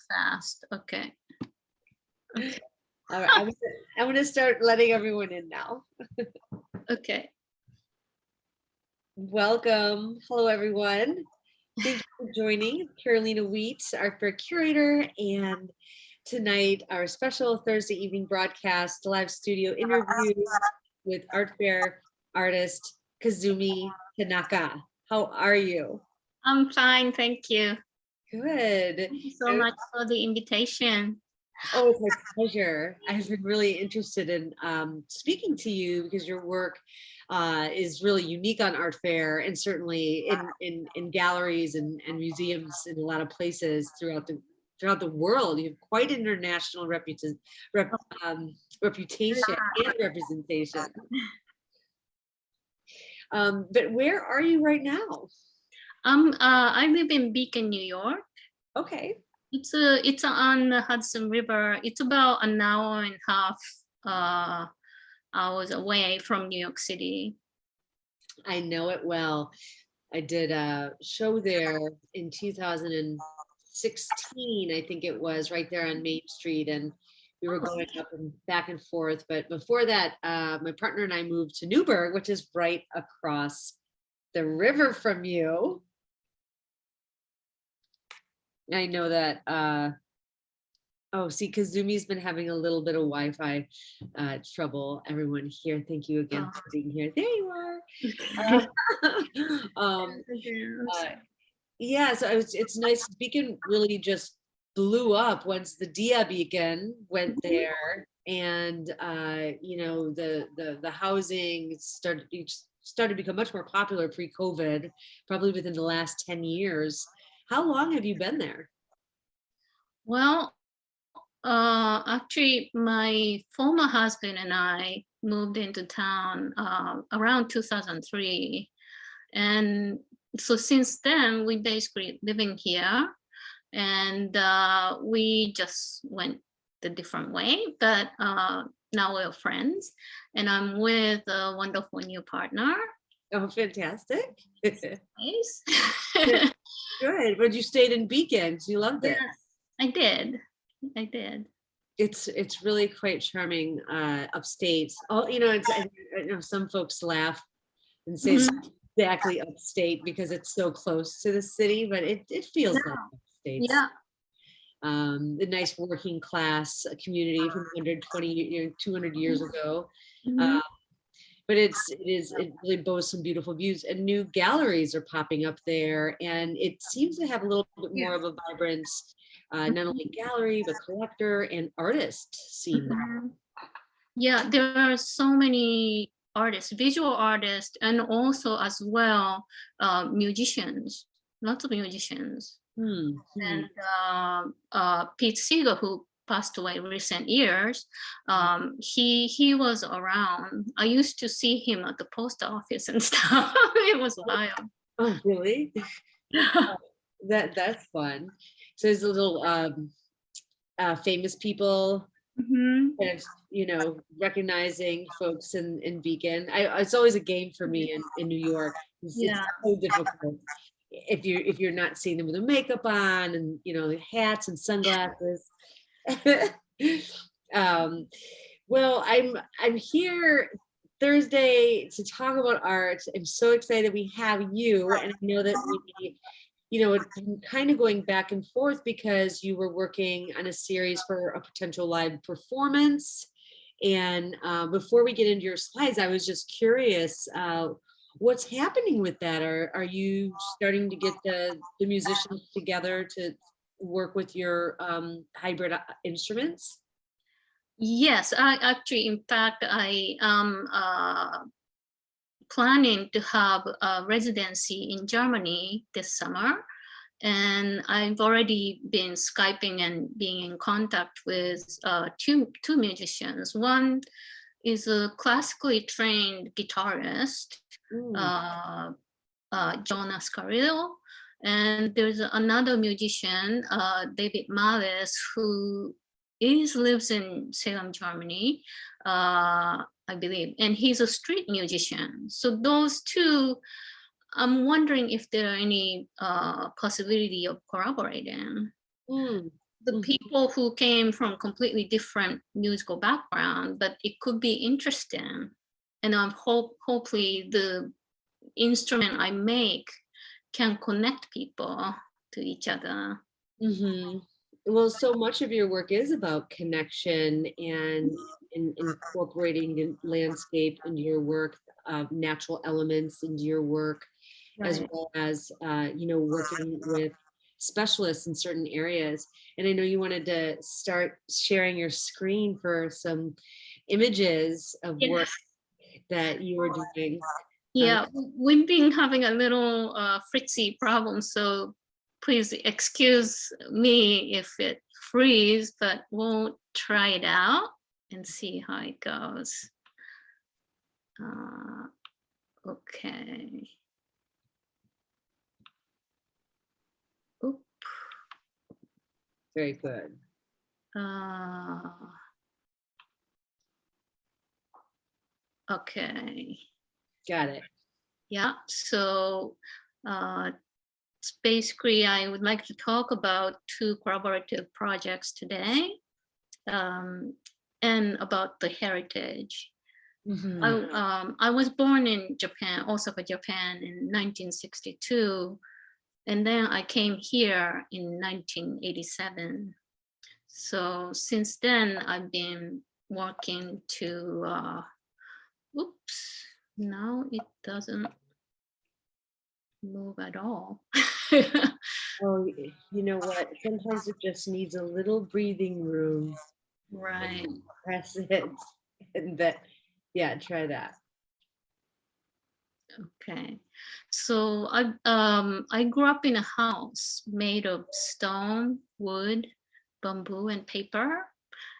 Fast. Okay. Okay. All right, I'm going to start letting everyone in now. Okay. Welcome. Hello, everyone. Thank you for joining. Carolina Wheat, Artfare curator, and tonight our special Thursday evening broadcast live studio interview with Artfare artist Kazumi Tanaka. How are you? I'm fine, thank you. Good. Thank you so much for the invitation. Oh, it's my pleasure. I've been really interested in speaking to you because your work is really unique on Artfare and certainly in galleries and museums in a lot of places throughout the world. You have quite international reputation and representation. But where are you right now? I live in Beacon, New York. Okay. It's on the Hudson River. It's about an hour and a half hours away from New York City. I know it well. I did a show there in 2016, I think it was, right there on Main Street, and we were going up and back and forth. But before that, my partner and I moved to Newburgh, which is right across the river from you. I know that. Oh, see, Kazumi's been having a little bit of Wi-Fi trouble. Everyone here, thank you again for being here. There you are. Yeah, so it's nice. Beacon really just blew up once the Dia Beacon went there, and you know, the housing started to become much more popular pre-COVID, probably within the last 10 years. How long have you been there? Well, actually, my former husband and I moved into town around 2003. And so since then, we basically living here, and we just went a different way, but now we're friends, and I'm with a wonderful new partner. Oh, fantastic. Nice. Good. But you stayed in Beacon, so you loved it. Yes, I did. It's really quite charming upstate. Oh, you know, I know some folks laugh and say it's exactly upstate because it's so close to the city, but it feels like upstate. Yeah. The nice working class community from 120, 200 years ago. But it really boasts some beautiful views, and new galleries are popping up there, and it seems to have a little bit more of a vibrant, not only gallery but collector and artist scene. Yeah, there are so many artists, visual artists, and also as well musicians, lots of musicians. And Pete Seeger, who passed away in recent years, he was around. I used to see him at the post office and stuff. It was wild. Oh, really? That's fun. So there's a little famous people, kind of, you know, recognizing folks in Beacon. It's always a game for me in New York. It's so difficult if you're not seeing them with their makeup on and, you know, hats and sunglasses. Well, I'm here Thursday to talk about art. I'm so excited we have you, and I know that we, you know, it's kind of going back and forth because you were working on a series for a potential live performance. And before we get into your slides, I was just curious, what's happening with that? Are you starting to get the musicians together to work with your hybrid instruments? Yes, in fact, I am planning to have a residency in Germany this summer, and I've already been Skyping and being in contact with two musicians. One is a classically trained guitarist, Jonas Carrillo, and there's another musician, David Males, who lives in Salem, Germany, I believe, and he's a street musician. So those two, I'm wondering if there are any possibility of collaborating. The people who came from completely different musical background, but it could be interesting. And hopefully the instrument I make can connect people to each other. Well, so much of your work is about connection and incorporating the landscape into your work, natural elements into your work, as Right. well as, working with specialists in certain areas. And I know you wanted to start sharing your screen for some images of work that you were doing. Yeah, we've been having a little fritzy problem, so please excuse me if it freezes, but we'll try it out and see how it goes. Okay. Oop. Very good. Okay. Got it. Yeah, so basically I would like to talk about 2 collaborative projects today, and about the heritage. I was born in Japan, Osaka, Japan in 1962, and then I came here in 1987. So since then I've been working to, oops, now it doesn't move at all. Oh, you know what? Sometimes it just needs a little breathing room. Right. Press it, and yeah, try that. Okay. So I grew up in a house made of stone, wood, bamboo, and paper.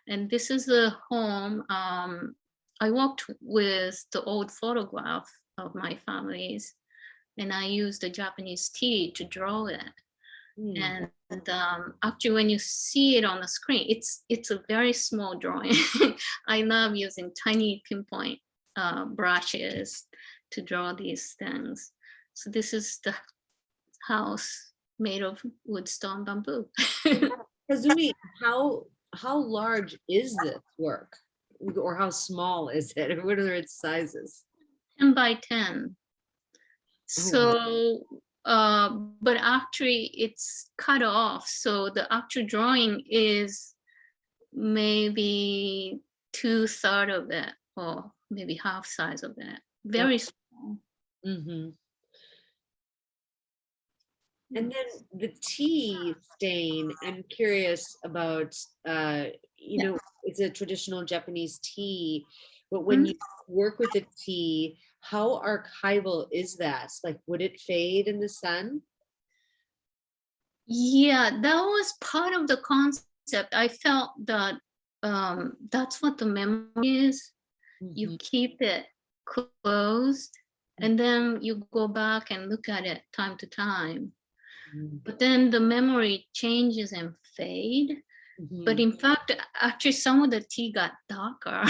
And this is the home. I worked with the old photograph of my family's, and I used the Japanese tea to draw it. And actually, when you see it on the screen, it's a very small drawing. I love using tiny pinpoint brushes to draw these things. So this is the house made of wood, stone, bamboo. Kazumi, how large is this work, or how small is it, or what are its sizes? 10 by 10. So, but actually it's cut off. So the actual drawing is maybe 2/3 of it, or maybe half size of it. Very small. And then the tea stain, I'm curious about, it's a traditional Japanese tea, but when you work with the tea, how archival is that? Like, would it fade in the sun? Yeah, that was part of the concept. I felt that that's what the memory is. You keep it closed, and then you go back and look at it time to time. But then the memory changes and fade. But in fact, actually, some of the tea got darker,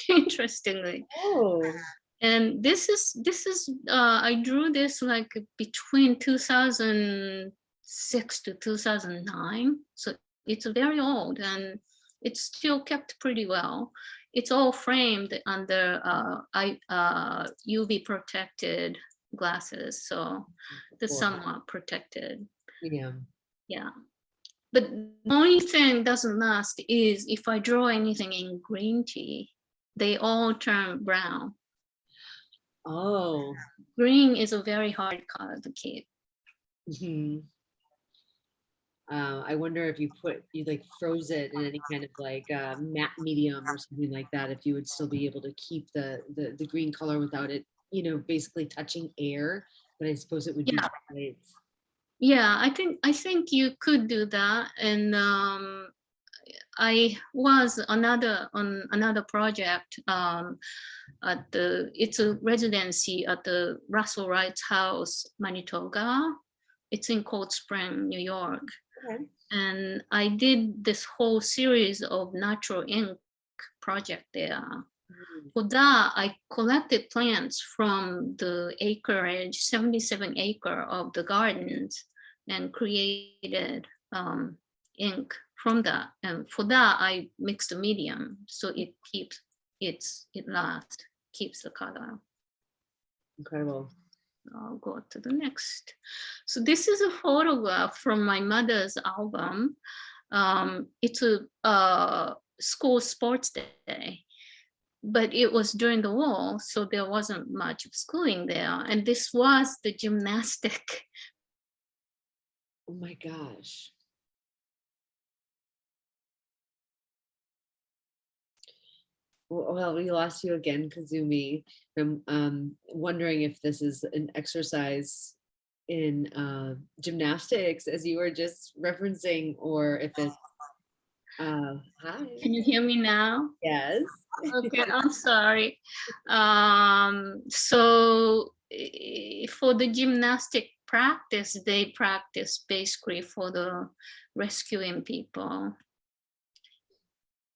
interestingly. Oh. And this is I drew this like between 2006 to 2009. So it's very old, and it's still kept pretty well. It's all framed under UV protected glasses, so it's somewhat protected. Yeah. But the only thing doesn't last is if I draw anything in green tea, they all turn brown. Oh. Green is a very hard color to keep. I wonder if you like froze it in any kind of like matte medium or something like that, if you would still be able to keep the green color without it, basically touching air. But I suppose it would be great. Yeah, I think you could do that. And I was on another project it's a residency at the Russell Wright's house, Manitoga. It's in Cold Spring, New York. Okay. And I did this whole series of natural ink project there. For that, I collected plants from the acreage, 77 acre of the gardens, and created ink from that. And for that, I mixed the medium, so it keeps it lasts, keeps the color. Incredible. I'll go to the next. So this is a photograph from my mother's album. It's a school sports day, but it was during the war, so there wasn't much of schooling there. And this was the gymnastic. Oh my gosh. Well, we lost you again, Kazumi. I'm wondering if this is an exercise in gymnastics, as you were just referencing, or if it's hi. Can you hear me now? Yes. Okay, I'm sorry. So for the gymnastic practice, they practice basically for the rescuing people.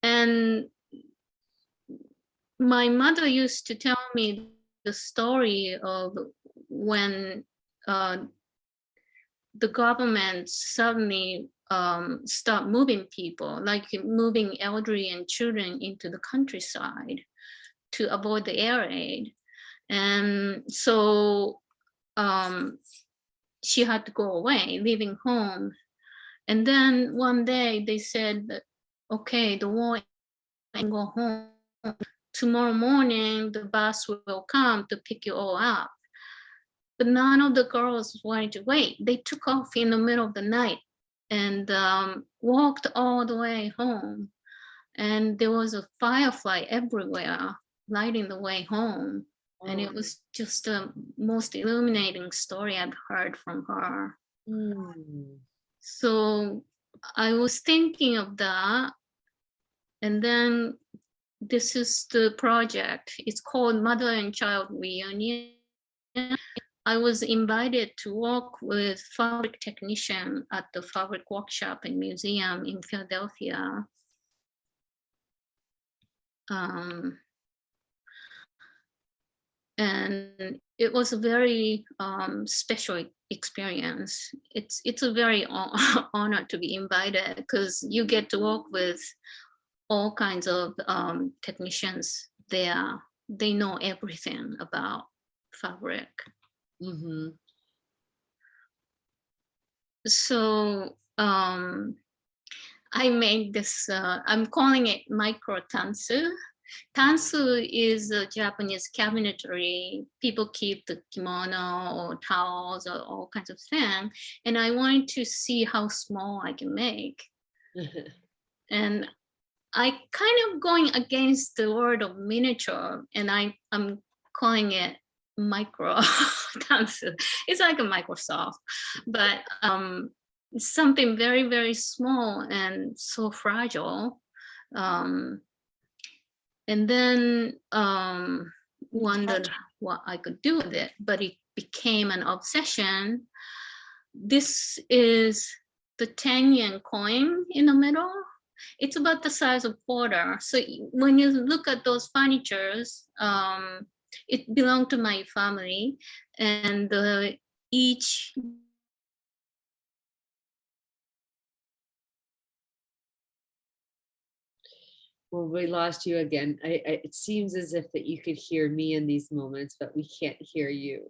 And my mother used to tell me the story of when the government suddenly start moving people, like moving elderly and children into the countryside to avoid the air raid. And so she had to go away, leaving home. And then one day they said that, okay, the war, and go home. Tomorrow morning, the bus will come to pick you all up. But none of the girls wanted to wait. They took off in the middle of the night and walked all the way home. And there was a firefly everywhere, lighting the way home. Oh. And it was just the most illuminating story I've heard from her. Mm. So I was thinking of that. And then this is the project. It's called Mother and Child Reunion. I was invited to work with fabric technician at the fabric workshop and museum in Philadelphia. And it was a very special experience. It's a very honor to be invited because you get to work with all kinds of technicians there. They know everything about fabric. Mm-hmm. So I made this, I'm calling it micro tansu. Tansu is a Japanese cabinetry. People keep the kimono or towels or all kinds of things. And I wanted to see how small I can make. And I kind of going against the word of miniature, and I'm calling it micro tansu. It's like a Microsoft, but something very, very small and so fragile. And then wondered what I could do with it, but it became an obsession. This is the 10-yen coin in the middle. It's about the size of quarter. So when you look at those furnitures, it belonged to my family, and each. Well, we lost you again. It seems as if that you could hear me in these moments, but we can't hear you.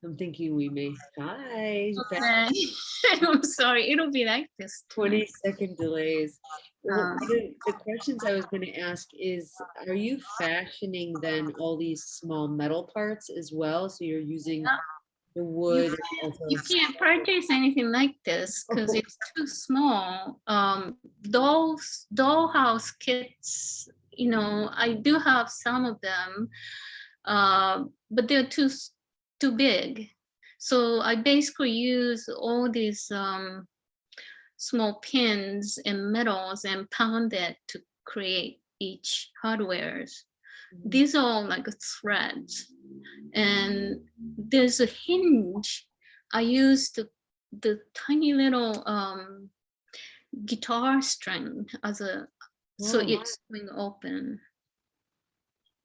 I'm thinking we may. Hi. Okay. I'm sorry. It'll be like this. 20-second delays. Well, the questions I was going to ask is, are you fashioning then all these small metal parts as well? So you're using the wood. You can't purchase anything like this because it's too small. Dollhouse kits, you know, I do have some of them, but they're too big. So I basically use all these small pins and metals and pound it to create each hardwares. Mm-hmm. These are all like threads. And there's a hinge. I used the tiny little guitar string as a, so it's swing open.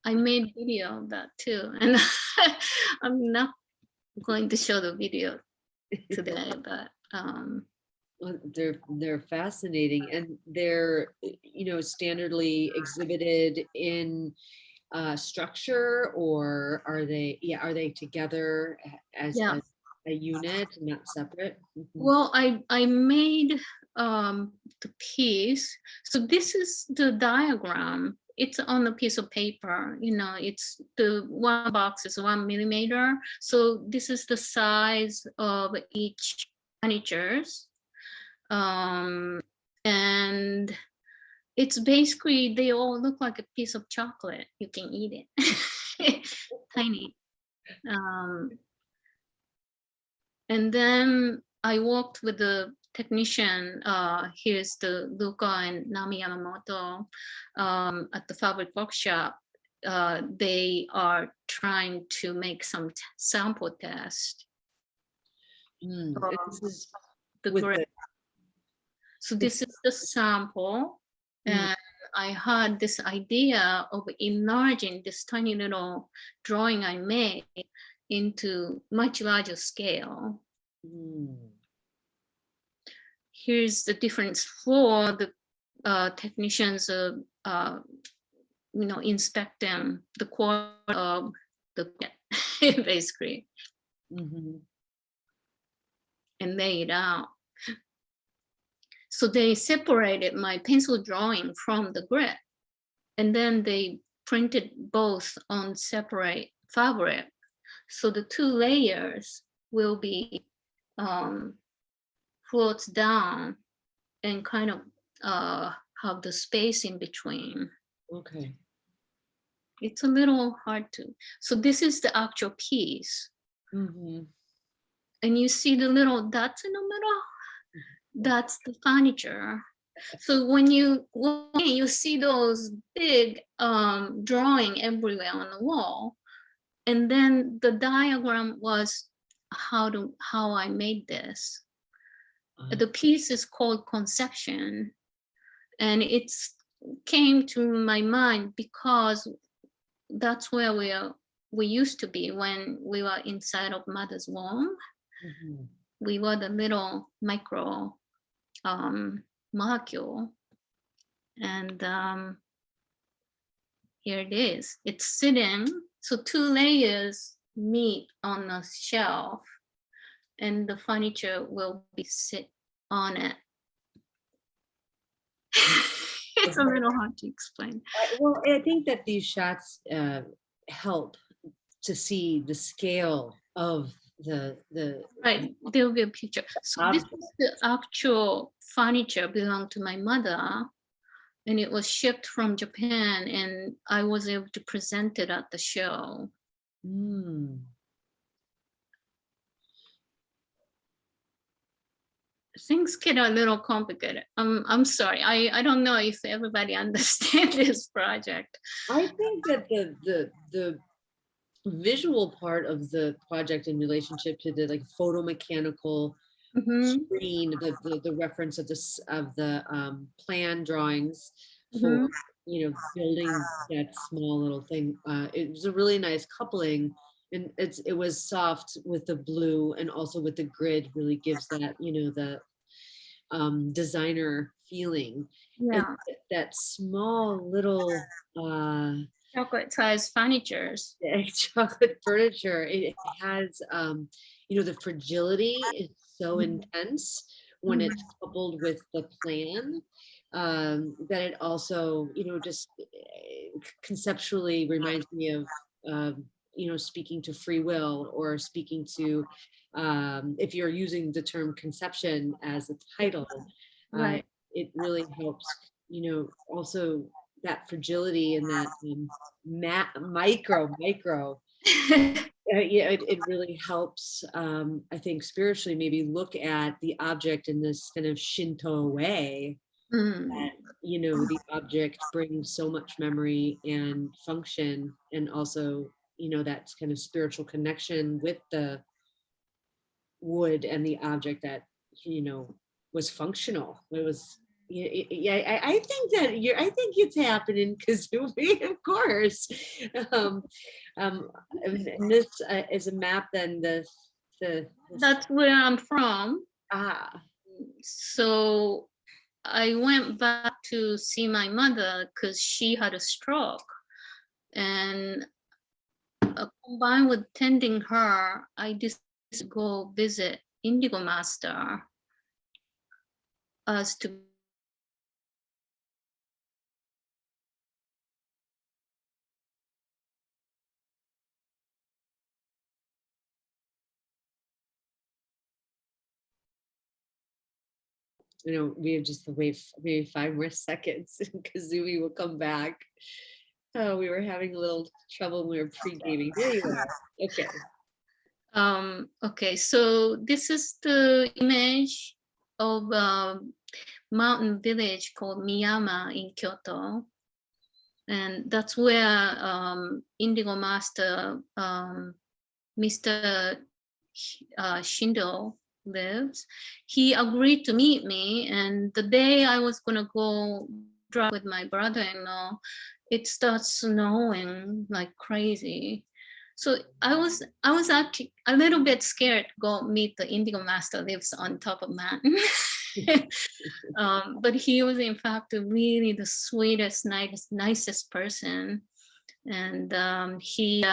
I made video of that too, and I'm not going to show the video today, but well, they're fascinating, and they're, you know, standardly exhibited in structure, or are they, yeah, are they together as yeah. a unit, not separate? Mhm. Well, I made the piece. So this is the diagram. It's on a piece of paper. You know, it's the one box is 1 millimeter. So this is the size of each furnitures. And it's basically, they all look like a piece of chocolate. You can eat it. Tiny. And then I worked with the technician. Here's the Luca and Nami Yamamoto at the fabric workshop. They are trying to make some sample test. This is the with grid. So this is the sample. And I had this idea of enlarging this tiny little drawing I made into much larger scale. Here's the difference for the technicians, you know, inspecting the quality of the basically, and lay it out. So they separated my pencil drawing from the grid, and then they printed both on separate fabric. So the 2 layers will be floats down and kind of have the space in between. Okay. It's a little hard to. So this is the actual piece. And you see the little dots in the middle? That's the furniture. So when you see those big drawing everywhere on the wall. And then the diagram was how I made this. The piece is called Conception. And it came to my mind because that's where we used to be when we were inside of mother's womb. We were the little micro molecule. And here it is. It's sitting. So 2 layers meet on a shelf, and the furniture will be sit on it. It's a little hard to explain. Well, I think that these shots help to see the scale of the right. There will be a picture. So this is the actual furniture belonged to my mother, and it was shipped from Japan, and I was able to present it at the show. Things get a little complicated. I'm sorry. I don't know if everybody understands this project. I think that the visual part of the project in relationship to the like photomechanical screen, the reference of the plan drawings for you know, building that small little thing, it was a really nice coupling, and it was soft with the blue, and also with the grid really gives that, you know, the designer feeling. Yeah. And that small little chocolate-sized furnitures. Chocolate furniture. It has, you know, the fragility is so intense when it's coupled with the plan, that it also, you know, just conceptually reminds me of, you know, speaking to free will, or speaking to, if you're using the term conception as a title, right. It really helps, you know, also that fragility and that micro yeah, it really helps, I think spiritually, maybe look at the object in this kind of Shinto way. That, you know, the object brings so much memory and function, and also, you know, that kind of spiritual connection with the wood and the object that, you know, was functional. It was, yeah, I think that I think it's happening, Kazumi, of course. And this is a map then That's where I'm from. Ah. So I went back to see my mother because she had a stroke. And combined with tending her, I decided to go visit Indigo Master as to We have just to wait maybe 5 more seconds and Kazumi will come back. Oh, we were having a little trouble when we were pre-gaming. There you are. Okay. Okay, so this is the image of a mountain village called Miyama in Kyoto. And that's where Indigo Master, Mr. Shindo lives. He agreed to meet me, and the day I was gonna go drive with my brother-in-law, it starts snowing like crazy. So I was actually a little bit scared to go meet the Indigo Master lives on top of mountain. But he was in fact really the sweetest, nicest person. And he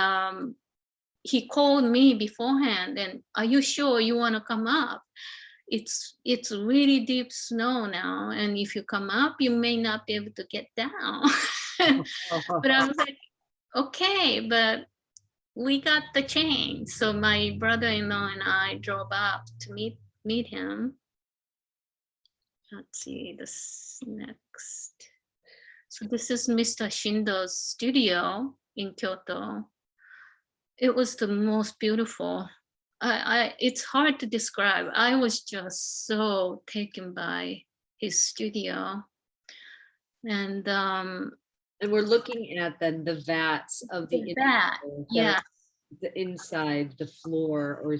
called me beforehand and, are you sure you want to come up? It's really deep snow now, and if you come up, you may not be able to get down. But I was like, okay, but we got the change. So my brother-in-law and I drove up to meet him. Let's see this next. So this is Mr. Shindo's studio in Kyoto. It was the most beautiful. It's hard to describe. I was just so taken by his studio. And we're looking at then the vats of the yeah, the inside the floor, or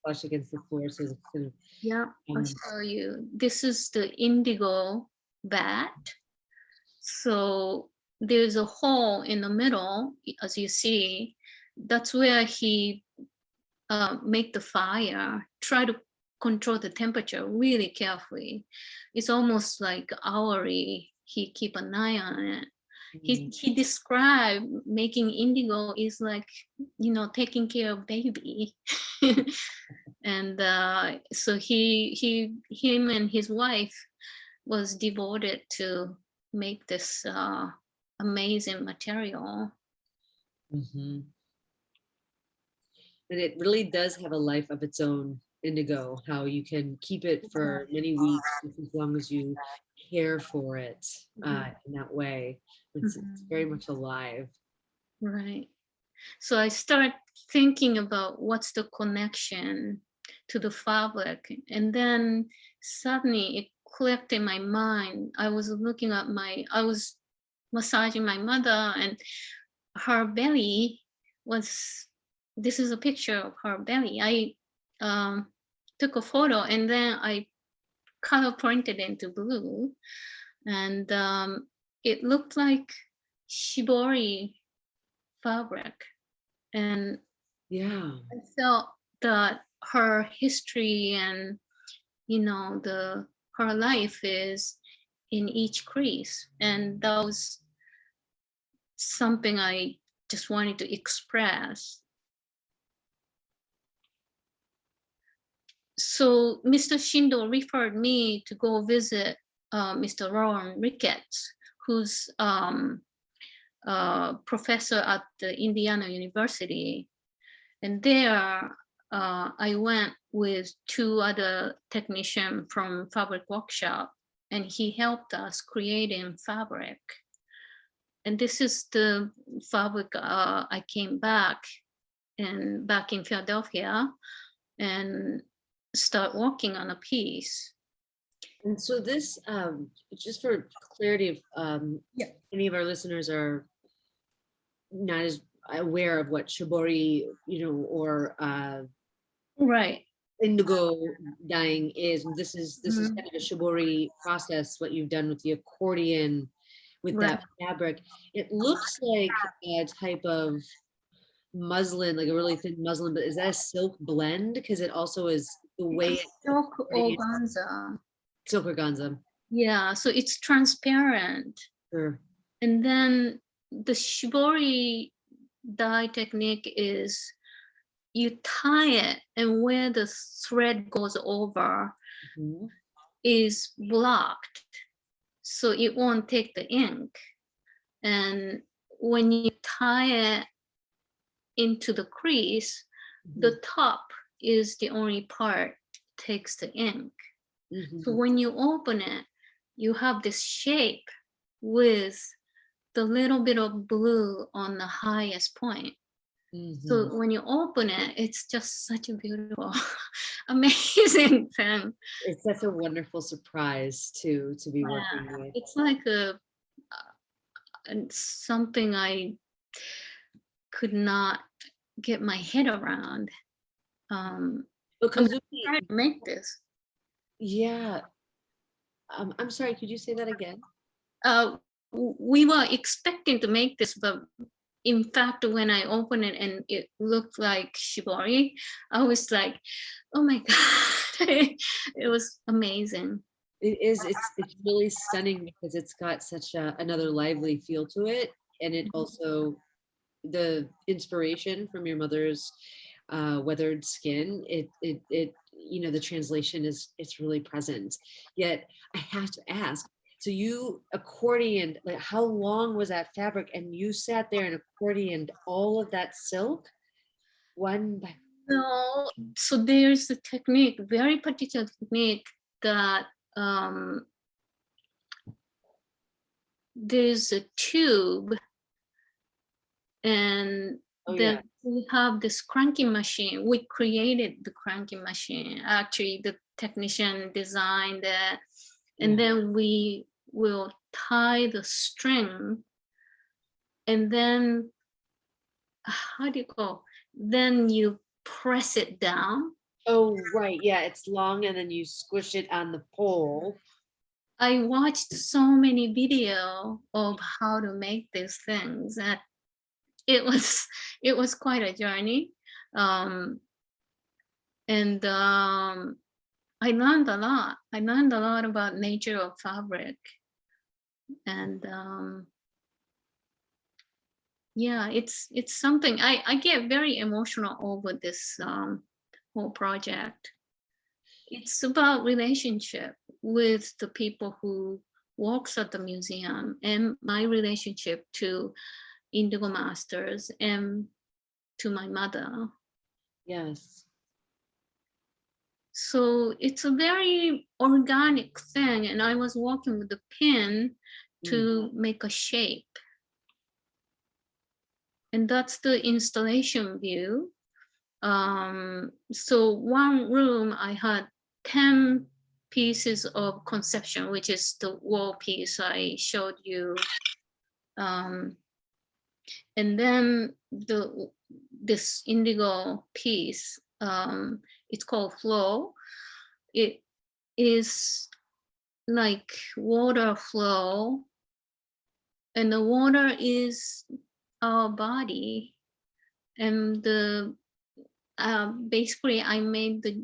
flush against the floor. So it's kind of, yeah, I'll show you. This is the indigo vat. So there's a hole in the middle, as you see. That's where he make the fire, try to control the temperature really carefully. It's almost like hourly. He keep an eye on it. He described making indigo is like, taking care of baby. And so him and his wife was devoted to make this amazing material. And it really does have a life of its own, indigo, how you can keep it for many weeks as long as you care for it in that way. It's very much alive. Right. So I start thinking about what's the connection to the fabric. And then suddenly it clicked in my mind. I was massaging my mother, and her belly was, this is a picture of her belly. I took a photo and then I color printed into blue. And it looked like shibori fabric. And I felt that her history and her life is in each crease, and that was something I just wanted to express. So Mr. Shindo referred me to go visit Mr. Ron Ricketts, who's professor at the Indiana University. And there I went with 2 other technicians from fabric workshop, and he helped us creating fabric. And this is the fabric I came back in Philadelphia and start working on a piece. And so this, just for clarity, if any of our listeners are not as aware of what shibori, or right, indigo dyeing is, this is kind of a shibori process, what you've done with the accordion with that fabric. It looks like a type of muslin, like a really thin muslin, but is that a silk blend? Because it also is the way It's silk organza. silk organza. Yeah, so it's transparent. Sure. And then the shibori dye technique is you tie it, and where the thread goes over is blocked, so it won't take the ink. And when you tie it into the crease, the top is the only part takes the ink. So when you open it, you have this shape with the little bit of blue on the highest point. So when you open it, it's just such a beautiful, amazing thing. It's such a wonderful surprise to be working with. It's like something I could not get my head around. I'm trying to make this. Yeah. I'm sorry, could you say that again? We were expecting to make this, but in fact, when I opened it and it looked like shibori, I was like, oh my God, it was amazing. It is, it's really stunning because it's got such another lively feel to it. And it also, the inspiration from your mother's weathered skin, it you know, the translation is, it's really present. Yet I have to ask, so you accordioned, like how long was that fabric? And you sat there and accordioned all of that silk one by one? No, so there's a technique, very particular technique that there's a tube, and then we have this cranking machine. We created the cranking machine. Actually, the technician designed it. And then we will tie the string, and then, how do you go? Then you press it down. Oh, right. Yeah, it's long and then you squish it on the pole. I watched so many videos of how to make these things that it was quite a journey. I learned a lot. I learned a lot about nature of fabric. And yeah, it's something I get very emotional over this whole project. It's about relationship with the people who works at the museum, and my relationship to indigo masters and to my mother. Yes. So it's a very organic thing, and I was working with the pen to make a shape. And that's the installation view. So one room, I had 10 pieces of conception, which is the wall piece I showed you. And then this indigo piece, it's called flow. It is like water flow, and the water is our body. And basically I made the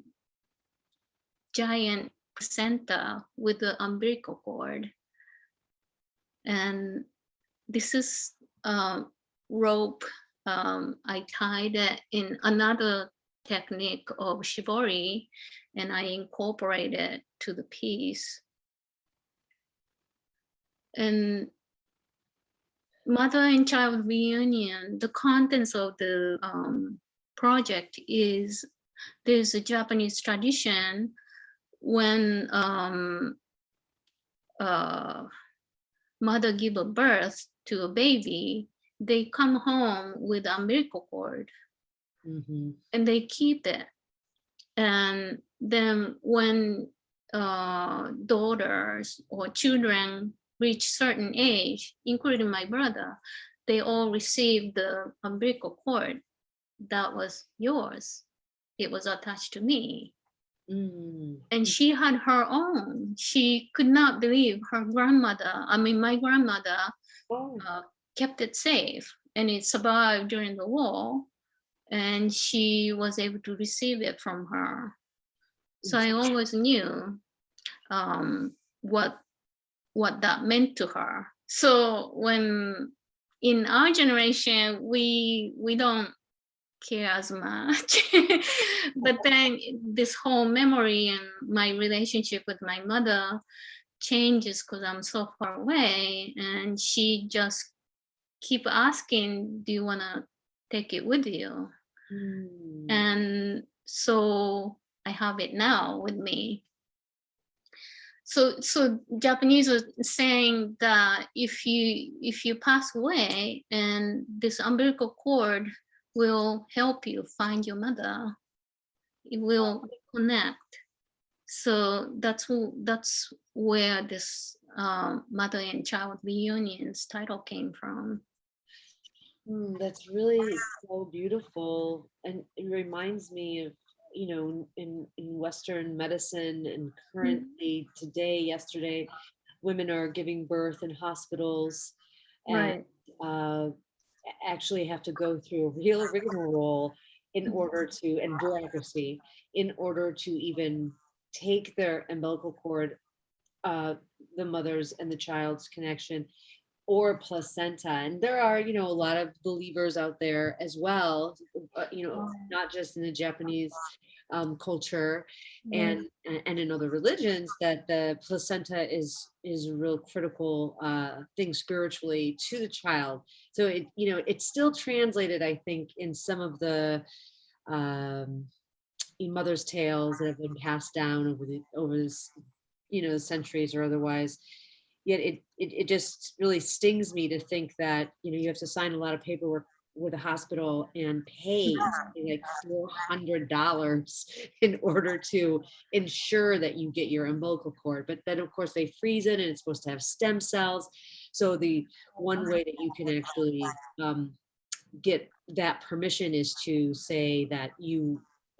giant placenta with the umbilical cord. And this is rope. I tied it in another technique of shibori, and I incorporated it to the piece. And mother and child reunion, the contents of the project is, there's a Japanese tradition when mother give a birth to a baby, they come home with umbilical cord, and they keep it. And then when daughters or children reach certain age, including my brother, they all receive the umbilical cord that was yours. It was attached to me. And she had her own. She could not believe her grandmother, my grandmother, kept it safe, and it survived during the war. and she was able to receive it from her. So I always knew what that meant to her. So when in our generation, we don't care as much. But then this whole memory and my relationship with my mother changes because I'm so far away, and she just keep asking, do you want to take it with you? And so I have it now with me. So Japanese is saying that if you pass away, and this umbilical cord will help you find your mother, it will connect. So that's where this mother and child reunions title came from. That's really so beautiful, and it reminds me of, in Western medicine, and currently today, yesterday, women are giving birth in hospitals, and Right. actually have to go through a real rigmarole in order to, and bureaucracy, in order to even take their umbilical cord, the mother's and the child's connection, or placenta. And there are, a lot of believers out there as well, not just in the Japanese culture, and in other religions, that the placenta is a real critical thing spiritually to the child. So it's still translated, I think, in some of the in mother's tales that have been passed down over this, the centuries or otherwise. Yet it just really stings me to think that, you have to sign a lot of paperwork with a hospital and pay something like $400 in order to ensure that you get your umbilical cord. But then, of course, they freeze it, and it's supposed to have stem cells. So the one way that you can actually get that permission is to say that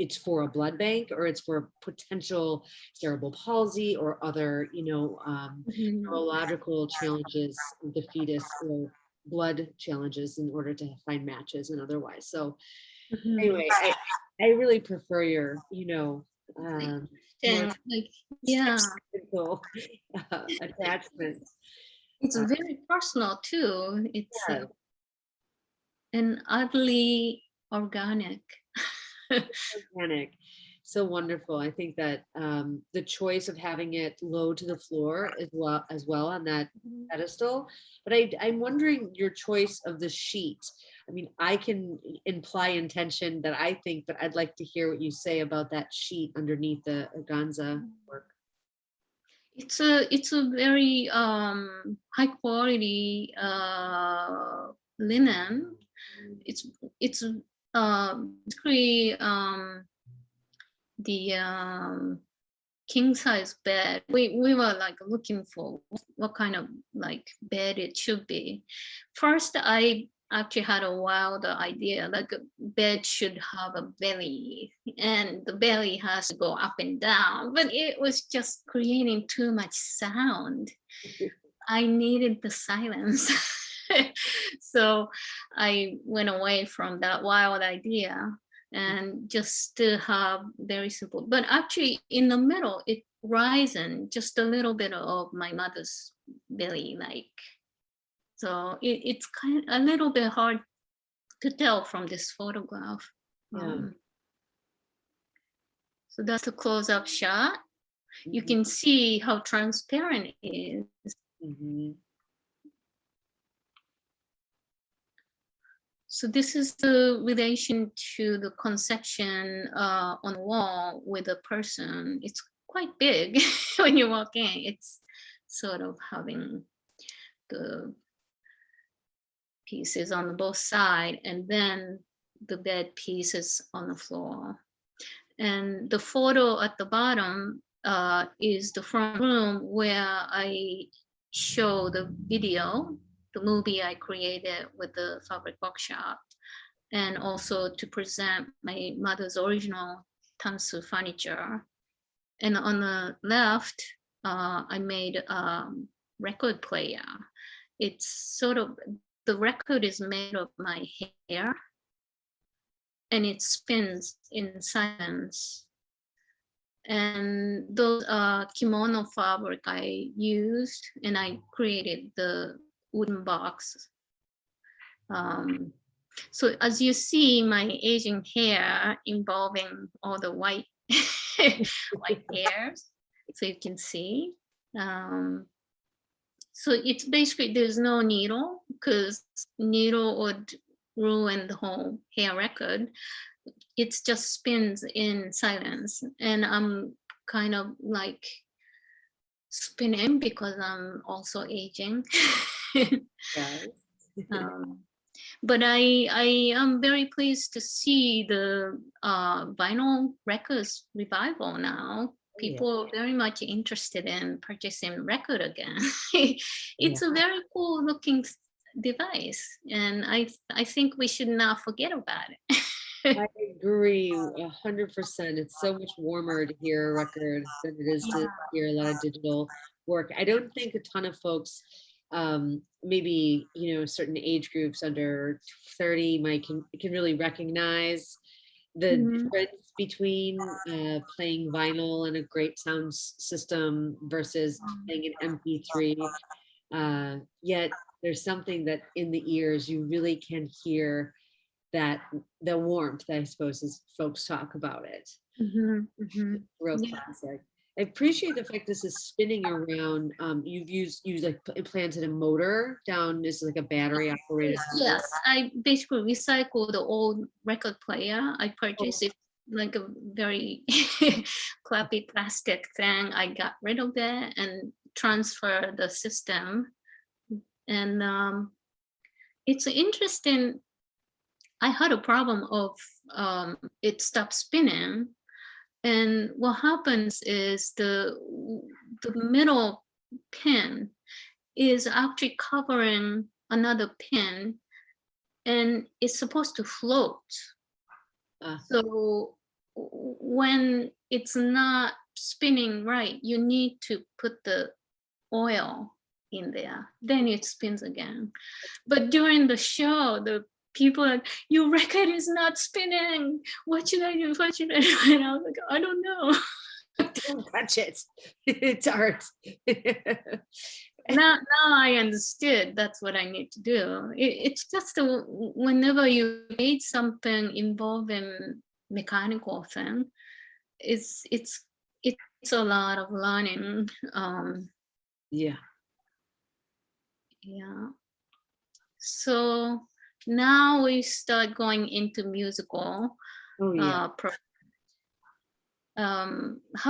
it's for a blood bank, or it's for potential cerebral palsy or other, neurological challenges of the fetus, or blood challenges, in order to find matches and otherwise. So anyway, I really prefer your, more Like, yeah, attachments. it's very personal too. It's Yeah. and oddly organic. Organic. So wonderful. I think that the choice of having it low to the floor as well on that pedestal. But I'm wondering your choice of the sheet. I mean, I can imply intention that I think, but I'd like to hear what you say about that sheet underneath the organza work. It's a very high quality linen. It's basically the king size bed. We were like looking for what kind of like bed it should be. First, I actually had a wild idea, like a bed should have a belly, and the belly has to go up and down, but it was just creating too much sound. I needed the silence. So I went away from that wild idea and just to have very simple. But actually, in the middle, it risen just a little bit of my mother's belly, like. So it's kind of a little bit hard to tell from this photograph. Yeah. So that's a close-up shot. You can see how transparent it is. So this is the relation to the conception on the wall with a person. It's quite big when you walk in. It's sort of having the pieces on both sides, and then the bed pieces on the floor. And the photo at the bottom is the front room where I show the video, the movie I created with the fabric workshop, and also to present my mother's original tansu furniture. And on the left, I made a record player. It's sort of, the record is made of my hair. and it spins in silence. And those kimono fabric I used, and I created the wooden box. So as you see, my aging hair involving all the white white hairs, so you can see. So it's basically, there's no needle, because needle would ruin the whole hair record. It just spins in silence, and I'm kind of like spinning because I'm also aging. Yes. But I am very pleased to see the vinyl records revival now. People are very much interested in purchasing record again. It's a very cool looking device, and I think we should not forget about it. I agree 100%. It's so much warmer to hear a record than it is to hear a lot of digital work. I don't think a ton of folks, maybe, you know, certain age groups under 30 can really recognize the difference between playing vinyl and a great sound system versus playing an MP3. Yet there's something that in the ears you really can hear, that the warmth, I suppose, as folks talk about it. Real classic. I appreciate the fact this is spinning around. You've used like implanted a motor down. This is like a battery operated. Yes, I basically recycled the old record player. I purchased it like a very crappy plastic thing. I got rid of it and transferred the system. And it's interesting. I had a problem of it stopped spinning, and what happens is the middle pin is actually covering another pin, and it's supposed to float. So when it's not spinning right, you need to put the oil in there, then it spins again. But during the show, the people are like, your record is not spinning. What should I do? What should I do? And I was like, I don't know. Don't touch it. It's art. Now I understood that's what I need to do. It's just whenever you made something involving mechanical thing, it's a lot of learning. Yeah. So now we start going into musical. Have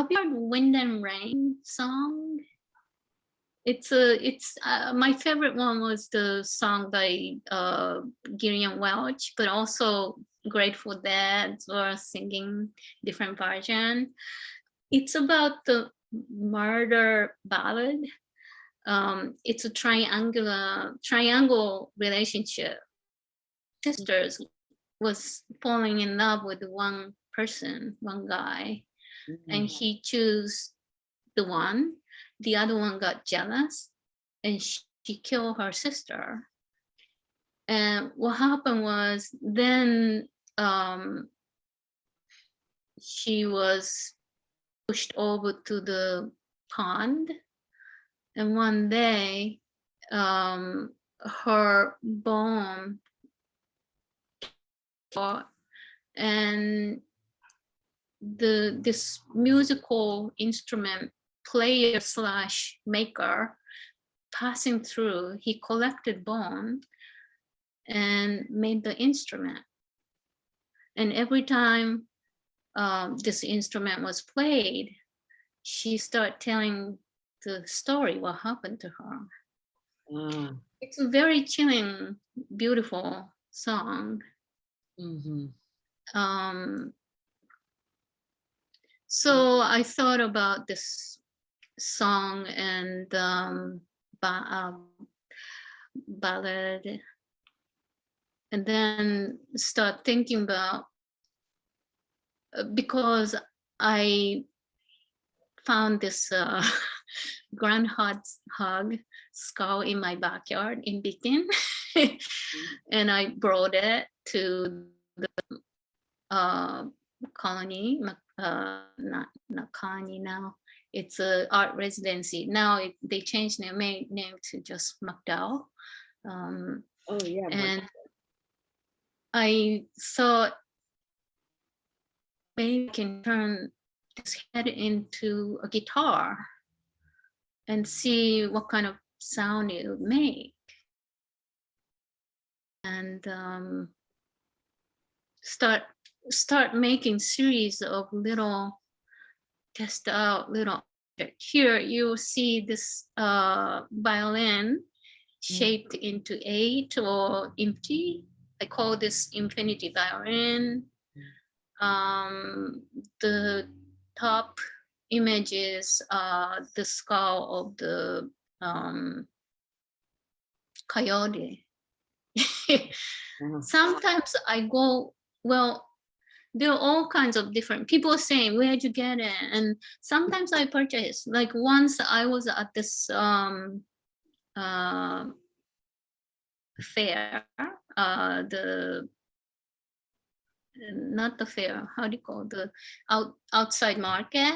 you heard Wind and Rain song? It's my favorite one was the song by Gillian Welch, but also Grateful Dead were singing different version. It's about the murder ballad. It's a triangle relationship. Sisters was falling in love with one person, one guy, and he chose the one. The other one got jealous, and she killed her sister. And what happened was then she was pushed over to the pond, and one day her bone and this musical instrument player / maker passing through, he collected bone and made the instrument. And every time this instrument was played, she started telling the story, what happened to her. It's a very chilling, beautiful song. So I thought about this song and ballad, and then start thinking about, because I found this groundhog skull in my backyard in Beacon, and I brought it to the colony, not colony now. It's a art residency. Now they changed their name to just MacDowell. Oh yeah. And I thought maybe I can turn this head into a guitar and see what kind of sound it would make. And start making series of little test out little objects. Here you see this violin shaped into 8 or empty. I call this infinity violin. The top image is the skull of the coyote. Sometimes I go, well, there are all kinds of different people saying, where'd you get it? And sometimes I purchase. Like once I was at this fair, not the fair, how do you call the outside market?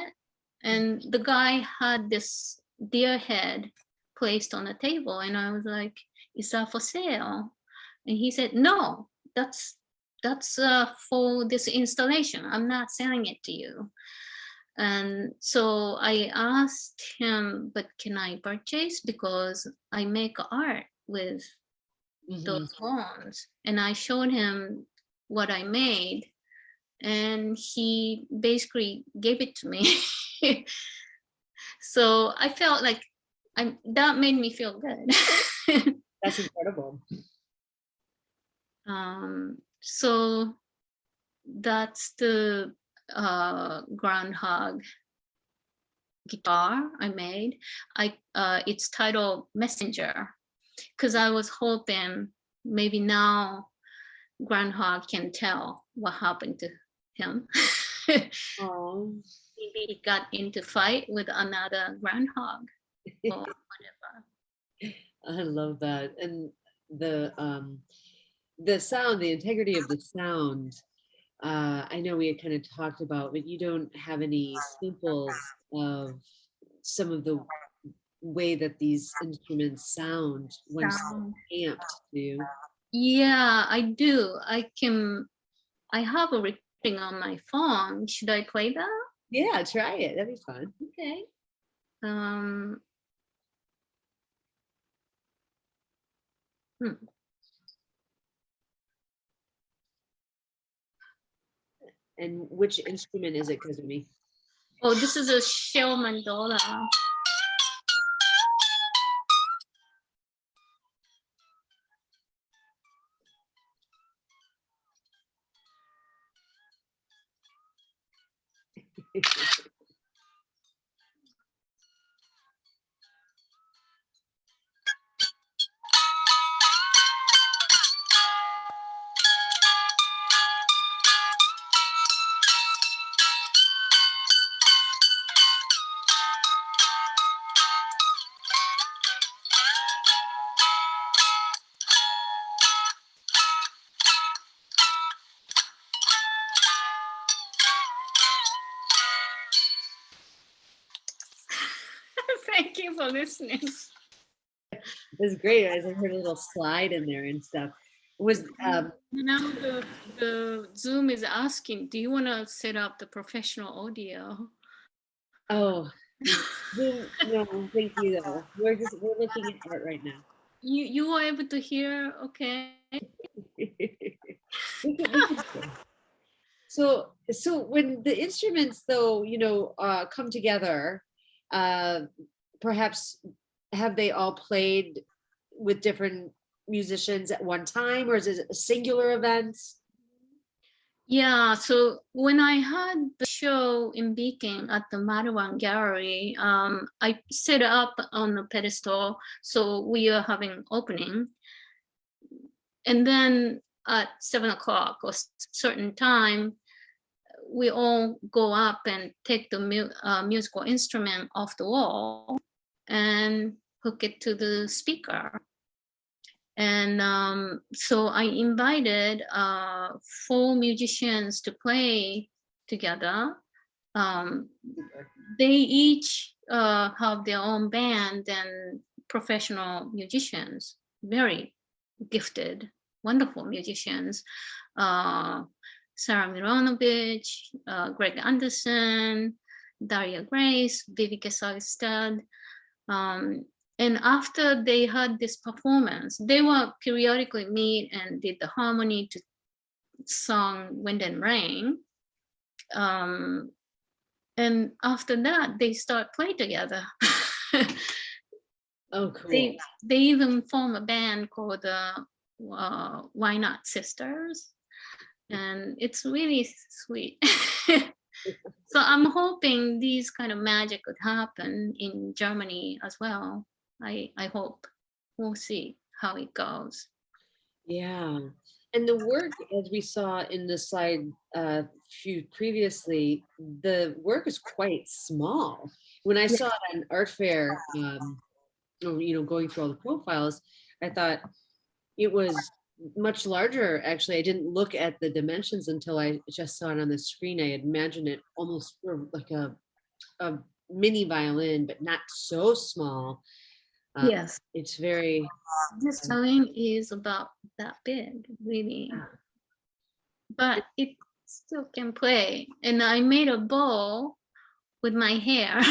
And the guy had this deer head placed on a table, and I was like, is that for sale? And he said, no, that's for this installation. I'm not selling it to you. And so I asked him, but can I purchase? Because I make art with those bones. And I showed him what I made, and he basically gave it to me. So I felt like that made me feel good. That's incredible. So that's the groundhog guitar I made. It's titled Messenger, because I was hoping maybe now groundhog can tell what happened to him. Oh. Maybe he got into fight with another groundhog or whatever. I love that. And the sound, the integrity of the sound, I know we had kind of talked about, but you don't have any samples of some of the way that these instruments sound when amped, do you? Yeah, I do. I have a recording on my phone. Should I play that? Yeah, try it. That'd be fun. Okay. And which instrument is it, Kazumi? Oh, this is a shell mandola. Thank you for listening. It was great. I heard a little slide in there and stuff. Was now the Zoom is asking, do you want to set up the professional audio? Oh, Zoom, no, thank you though. We're looking at art right now. You were able to hear, okay. So when the instruments though, come together, perhaps have they all played with different musicians at one time, or is it a singular event? Yeah, so when I had the show in Beacon at the Madawan Gallery, I set up on a pedestal, so we are having opening. And then at 7 o'clock or certain time, we all go up and take the musical instrument off the wall and hook it to the speaker. And so I invited 4 musicians to play together. They each have their own band and professional musicians, very gifted, wonderful musicians. Sarah Mironovich, Greg Anderson, Daria Grace, Viveke Sagstad. And after they had this performance, they will periodically meet and did the harmony to song Wind and Rain. And after that, they start play together. Oh, cool. They even form a band called Why Not Sisters. And it's really sweet. So I'm hoping these kind of magic could happen in Germany as well. I hope. We'll see how it goes. Yeah. And the work, as we saw in the slide few previously, the work is quite small. When I saw it on Artfare, going through all the profiles, I thought it was much larger. Actually, I didn't look at the dimensions until I just saw it on the screen. I imagined it almost like a mini violin, but not so small. Yes. It's very. This violin is about that big, really. But it still can play. And I made a bow with my hair.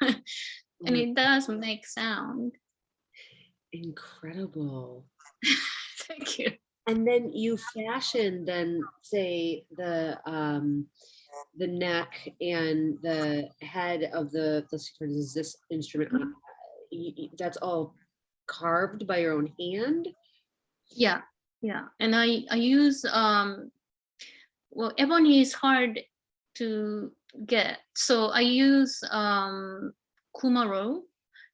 And it does make sound. Incredible. Thank you. And then you fashion then say the neck and the head of is this instrument on, that's all carved by your own hand? Yeah. And I use well, ebony is hard to get, so I use kumaro.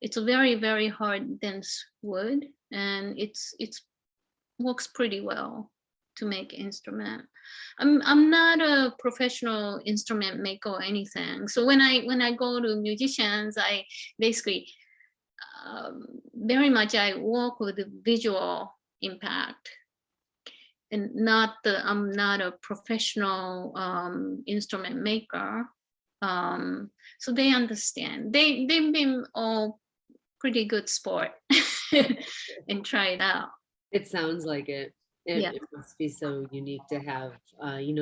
It's a very, very hard, dense wood, and it's works pretty well to make instrument. I'm not a professional instrument maker or anything. So when I go to musicians, I basically very much I work with the visual impact, and I'm not a professional instrument maker. So they understand. They've been all pretty good sport and try it out. It sounds like it. It must be so unique to have,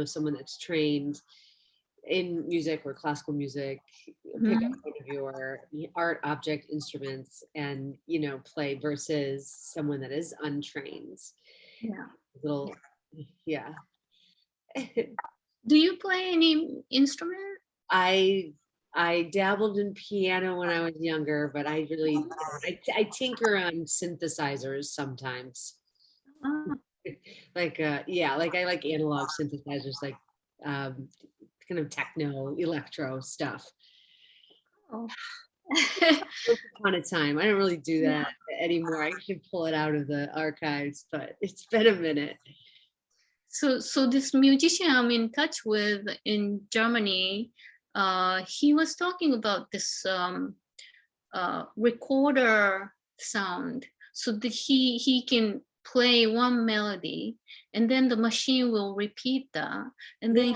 someone that's trained in music or classical music, pick up one of your art object instruments and, play versus someone that is untrained. Yeah. Do you play any instrument? I dabbled in piano when I was younger, but I really, I tinker on synthesizers sometimes. Like I like analog synthesizers, like kind of techno, electro stuff. On a time. I don't really do that anymore. I should pull it out of the archives, but it's been a minute. So this musician I'm in touch with in Germany, he was talking about this recorder sound. So that he can play one melody, and then the machine will repeat that, and then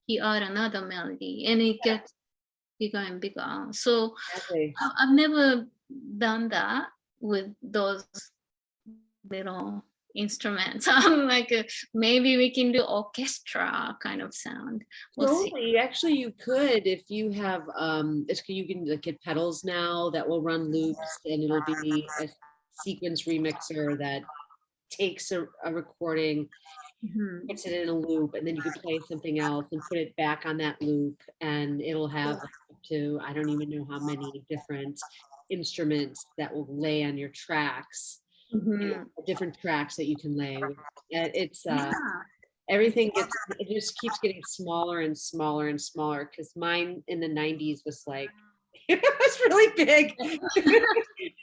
he add another melody, and it gets bigger and bigger. So I've never done that with those little instruments. I'm like, maybe we can do orchestra kind of sound. Totally. Actually, you could, if you have you can get pedals now that will run loops, and it'll be a sequence remixer that takes a recording, puts it in a loop, and then you can play something else and put it back on that loop, and it'll have up to, I don't even know how many different instruments that will lay on your tracks. Different tracks that you can lay. It's everything it just keeps getting smaller and smaller and smaller, because mine in the 90s was like it was really big.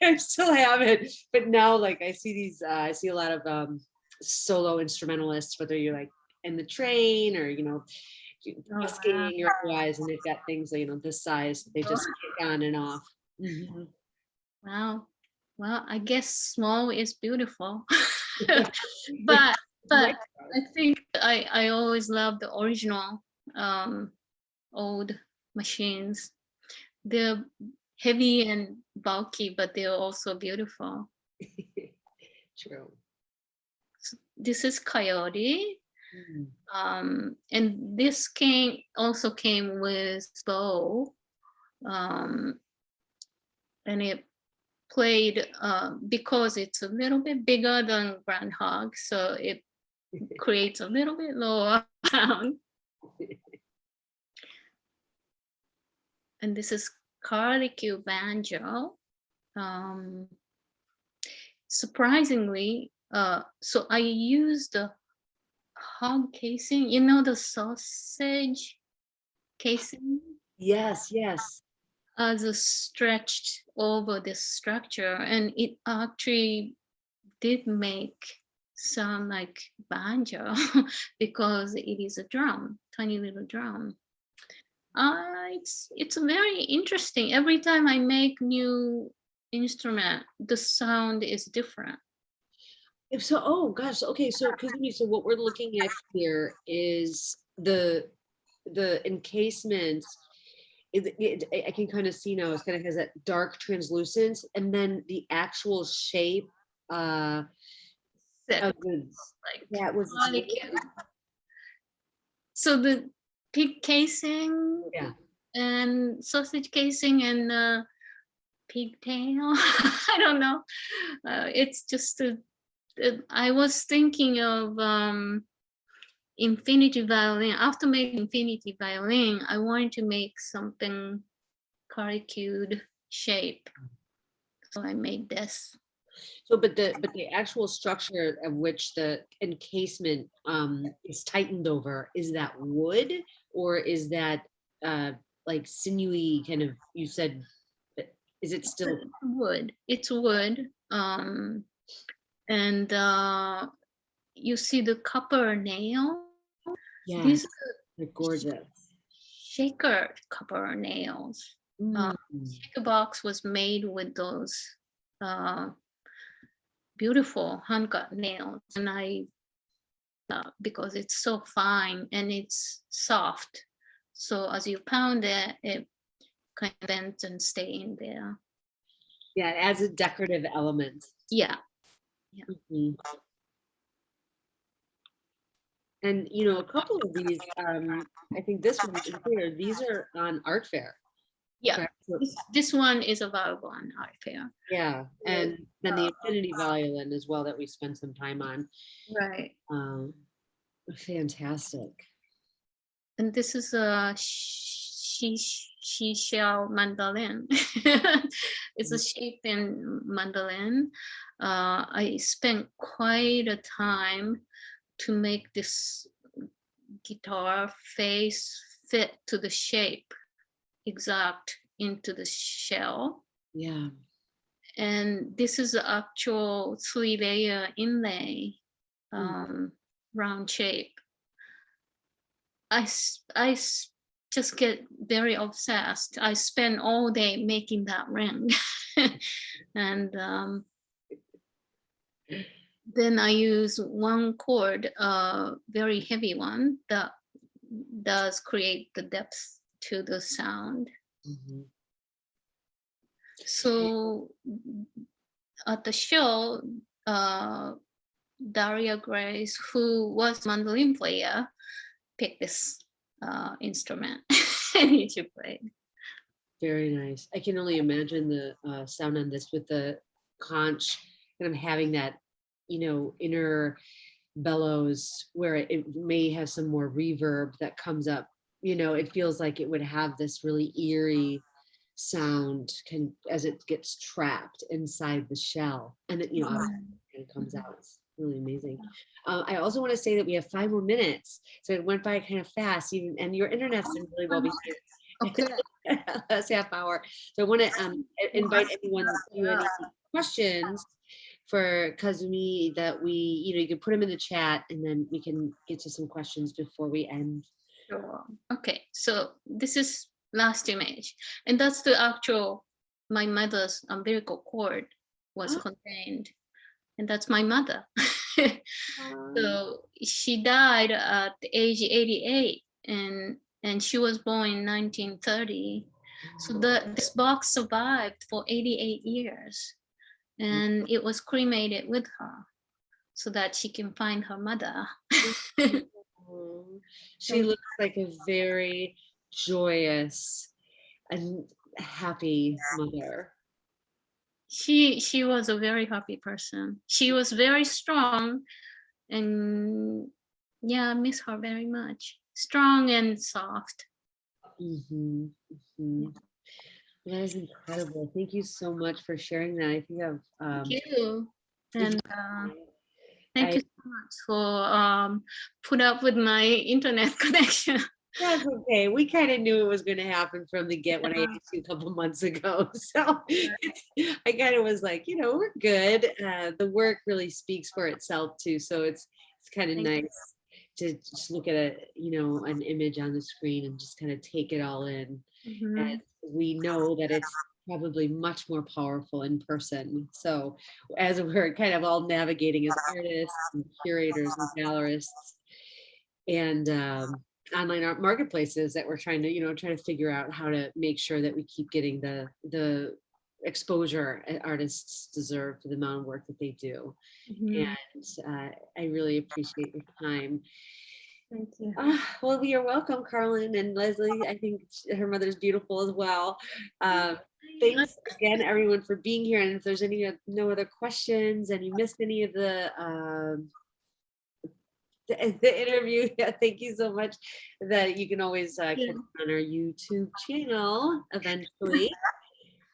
I still have it, but now like I see a lot of solo instrumentalists, whether you're like in the train or busking or otherwise, and they've got things this size, they just kick on and off. Wow. Well, I guess small is beautiful. but I think I always love the original old machines. They're heavy and bulky, but they're also beautiful. True. So this is Coyote. Mm. And this also came with bow. And it played because it's a little bit bigger than groundhog, so it creates a little bit lower sound. And this is Carlicue banjo. Surprisingly, so I used the hog casing, you know, the sausage casing, Yes, yes. as a stretched over this structure, and it actually did make sound like banjo because it is a drum, tiny little drum. It's very interesting. Every time I make new instrument, the sound is different. So, oh gosh, okay. So, Kazumi, so what we're looking at here is the encasement. I can kind of see now. It kind of has that dark translucence, and then the actual shape. Of the, Like that was so the pig casing, yeah. and sausage casing, and pigtail. I don't know. It's just I was thinking of infinity violin. After making infinity violin, I wanted to make something caricature shape, so I made this. So, but the actual structure of which the encasement is tightened over, is that wood, or is that like sinewy kind of? You said, is it still wood? It's wood. And you see the copper nail. yeah, These they're gorgeous. shaker copper nails. Mm. Shaker box was made with those beautiful hand-cut nails, and I because it's so fine and it's soft, so as you pound it, it kind of bends and stay in there. Yeah, it adds a decorative element. Yeah. Mhm. And you know, a couple of these, I think this one in here, these are on Artfare. Yeah. correct? So- This one is available on Artfare. yeah, and then the infinity violin as well that we spent some time on. Right. Fantastic. And this is a shell mandolin. It's a shape in mandolin. I spent quite a time to make this guitar face fit to the shape exact into the shell. Yeah. And this is the actual 3-layer inlay, round shape. I just get very obsessed. I spend all day making that ring. And then I use one chord, a very heavy one that does create the depth to the sound. Mhm. So at the show, Daria Grace, who was mandolin player, picked this instrument and he should play. Very nice. I can only imagine the sound on this with the conch kind of having that, you know, inner bellows where it may have some more reverb that comes up. You know, it feels like it would have this really eerie sound as it gets trapped inside the shell, and then, you know, it comes out. It's really amazing. I also want to say that we have 5 more minutes, so it went by kind of fast, even, and your internet's been really well behaved. Okay. Last half hour. So I want to invite anyone to any questions for Kazumi that we, you know, you can put them in the chat and then we can get to some questions before we end. Sure. Okay, so this is last image, and that's the actual my mother's umbilical cord. was Oh, contained. And that's my mother. aw. So she died at the age 88, and she was born in 1930. So this box survived for 88 years, and it was cremated with her so that she can find her mother. Oh, she looks like a very joyous and happy mother. She was a very happy person. She was very strong, and yeah, I miss her very much. Strong and soft. Mhm, mhm. Well, that is incredible. Thank you so much for sharing that. I think I've Thank you. if And thank I you so much for put up with my internet connection. that's okay. We kind of knew it was going to happen from the get when I Yeah. asked you a couple months ago. So I kind of was like, we're good. The work really speaks for itself too. So it's kind of Thank you. nice to just look at an image on the screen and just kind of take it all in. And Mhm. we know that it's probably much more powerful in person. So as we're kind of all navigating as artists and curators and gallerists and online art marketplaces that we're trying to figure out how to make sure that we keep getting the exposure artists deserve for the amount of work that they do. Mhm. And I really appreciate your time. Thank you. Well, you're welcome, Carlin and Leslie. I think her mother's beautiful as well. Thanks again, everyone, for being here. And if there's no other questions and you missed any of the interview, yeah, thank you so much. That you can always catch Yeah. on our YouTube channel eventually.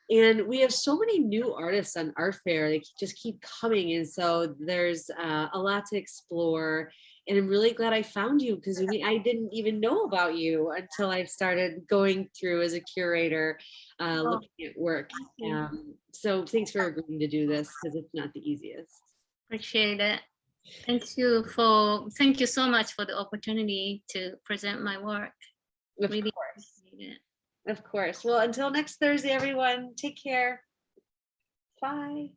And we have so many new artists on Artfare. They just keep coming. And so there's a lot to explore. And I'm really glad I found you, because I didn't even know about you until I started going through as a curator, Oh, looking at work. thank you. So thanks for agreeing to do this, because it's not the easiest. Appreciate it. Thank you so much for the opportunity to present my work. Of Really course. appreciate it. Of course. Well, until next Thursday, everyone, take care. Bye.